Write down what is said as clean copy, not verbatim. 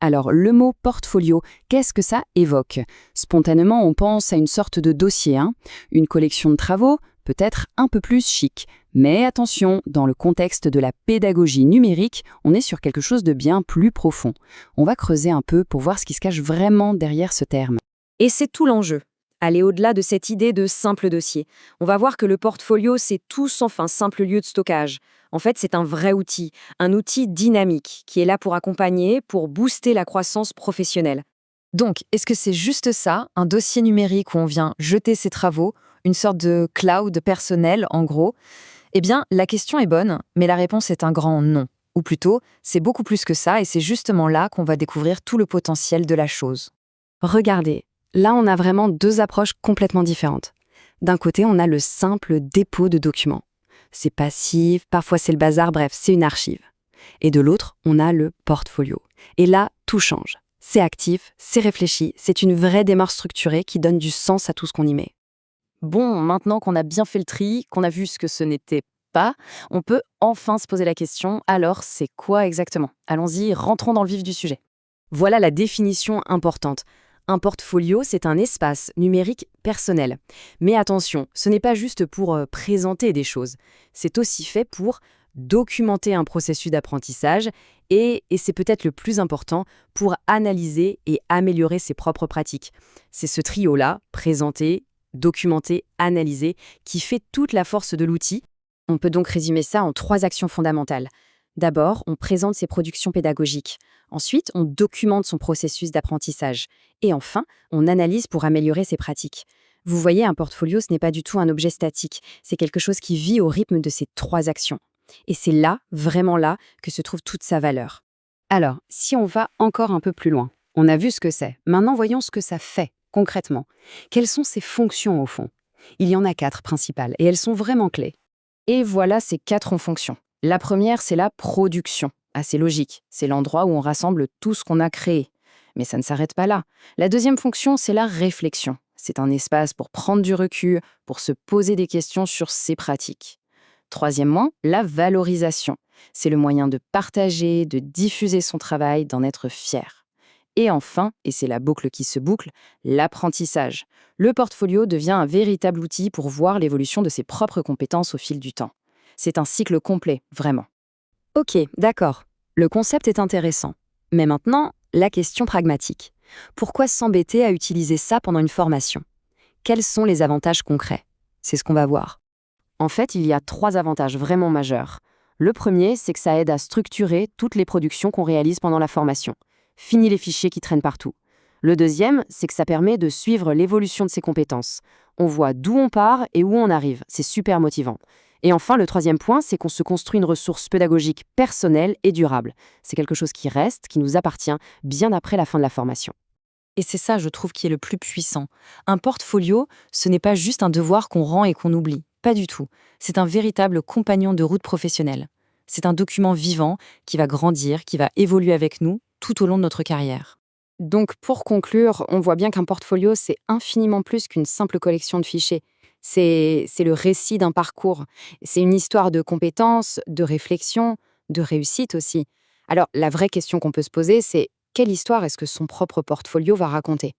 Alors, le mot portfolio, qu'est-ce que ça évoque? Spontanément, on pense à une sorte de dossier, une collection de travaux, peut-être un peu plus chic. Mais attention, dans le contexte de la pédagogie numérique, on est sur quelque chose de bien plus profond. On va creuser un peu pour voir ce qui se cache vraiment derrière ce terme. Et c'est tout l'enjeu. Aller au-delà de cette idée de simple dossier. On va voir que le portfolio, c'est tout sauf un simple lieu de stockage. En fait, c'est un outil dynamique qui est là pour accompagner, pour booster la croissance professionnelle. Donc, est-ce que c'est juste ça, un dossier numérique où on vient jeter ses travaux, une sorte de cloud personnel en gros? Eh bien, la question est bonne, mais la réponse est un grand non. Ou plutôt, c'est beaucoup plus que ça et c'est justement là qu'on va découvrir tout le potentiel de la chose. Regardez, là on a vraiment deux approches complètement différentes. D'un côté, on a le simple dépôt de documents. C'est passif, parfois c'est le bazar, bref, c'est une archive. Et de l'autre, on a le portfolio. Et là, tout change. C'est actif, c'est réfléchi, c'est une vraie démarche structurée qui donne du sens à tout ce qu'on y met. Bon, maintenant qu'on a bien fait le tri, qu'on a vu ce que ce n'était pas, on peut enfin se poser la question, alors c'est quoi exactement? Allons-y, rentrons dans le vif du sujet. Voilà la définition importante. Un portfolio, c'est un espace numérique personnel. Mais attention, ce n'est pas juste pour présenter des choses. C'est aussi fait pour documenter un processus d'apprentissage et c'est peut-être le plus important, pour analyser et améliorer ses propres pratiques. C'est ce trio-là, présenter, documenter, analyser, qui fait toute la force de l'outil. On peut donc résumer ça en trois actions fondamentales. D'abord, on présente ses productions pédagogiques. Ensuite, on documente son processus d'apprentissage. Et enfin, on analyse pour améliorer ses pratiques. Vous voyez, un portfolio, ce n'est pas du tout un objet statique. C'est quelque chose qui vit au rythme de ces trois actions. Et c'est là, vraiment là, que se trouve toute sa valeur. Alors, si on va encore un peu plus loin, on a vu ce que c'est. Maintenant, voyons ce que ça fait, concrètement. Quelles sont ses fonctions, au fond? Il y en a 4 principales, et elles sont vraiment clés. Et voilà ces quatre en fonction. La première, c'est la production. Assez logique, c'est l'endroit où on rassemble tout ce qu'on a créé. Mais ça ne s'arrête pas là. La deuxième fonction, c'est la réflexion. C'est un espace pour prendre du recul, pour se poser des questions sur ses pratiques. Troisièmement, la valorisation. C'est le moyen de partager, de diffuser son travail, d'en être fier. Et enfin, et c'est la boucle qui se boucle, l'apprentissage. Le portfolio devient un véritable outil pour voir l'évolution de ses propres compétences au fil du temps. C'est un cycle complet, vraiment. Ok, d'accord. Le concept est intéressant. Mais maintenant, la question pragmatique. Pourquoi s'embêter à utiliser ça pendant une formation? Quels sont les avantages concrets? C'est ce qu'on va voir. En fait, il y a trois avantages vraiment majeurs. Le premier, c'est que ça aide à structurer toutes les productions qu'on réalise pendant la formation. Fini les fichiers qui traînent partout. Le deuxième, c'est que ça permet de suivre l'évolution de ses compétences. On voit d'où on part et où on arrive. C'est super motivant. Et enfin, le troisième point, c'est qu'on se construit une ressource pédagogique personnelle et durable. C'est quelque chose qui reste, qui nous appartient, bien après la fin de la formation. Et c'est ça, je trouve, qui est le plus puissant. Un portfolio, ce n'est pas juste un devoir qu'on rend et qu'on oublie. Pas du tout. C'est un véritable compagnon de route professionnelle. C'est un document vivant qui va grandir, qui va évoluer avec nous tout au long de notre carrière. Donc, pour conclure, on voit bien qu'un portfolio, c'est infiniment plus qu'une simple collection de fichiers. C'est le récit d'un parcours. C'est une histoire de compétences, de réflexion, de réussite aussi. Alors, la vraie question qu'on peut se poser, c'est quelle histoire est-ce que son propre portfolio va raconter?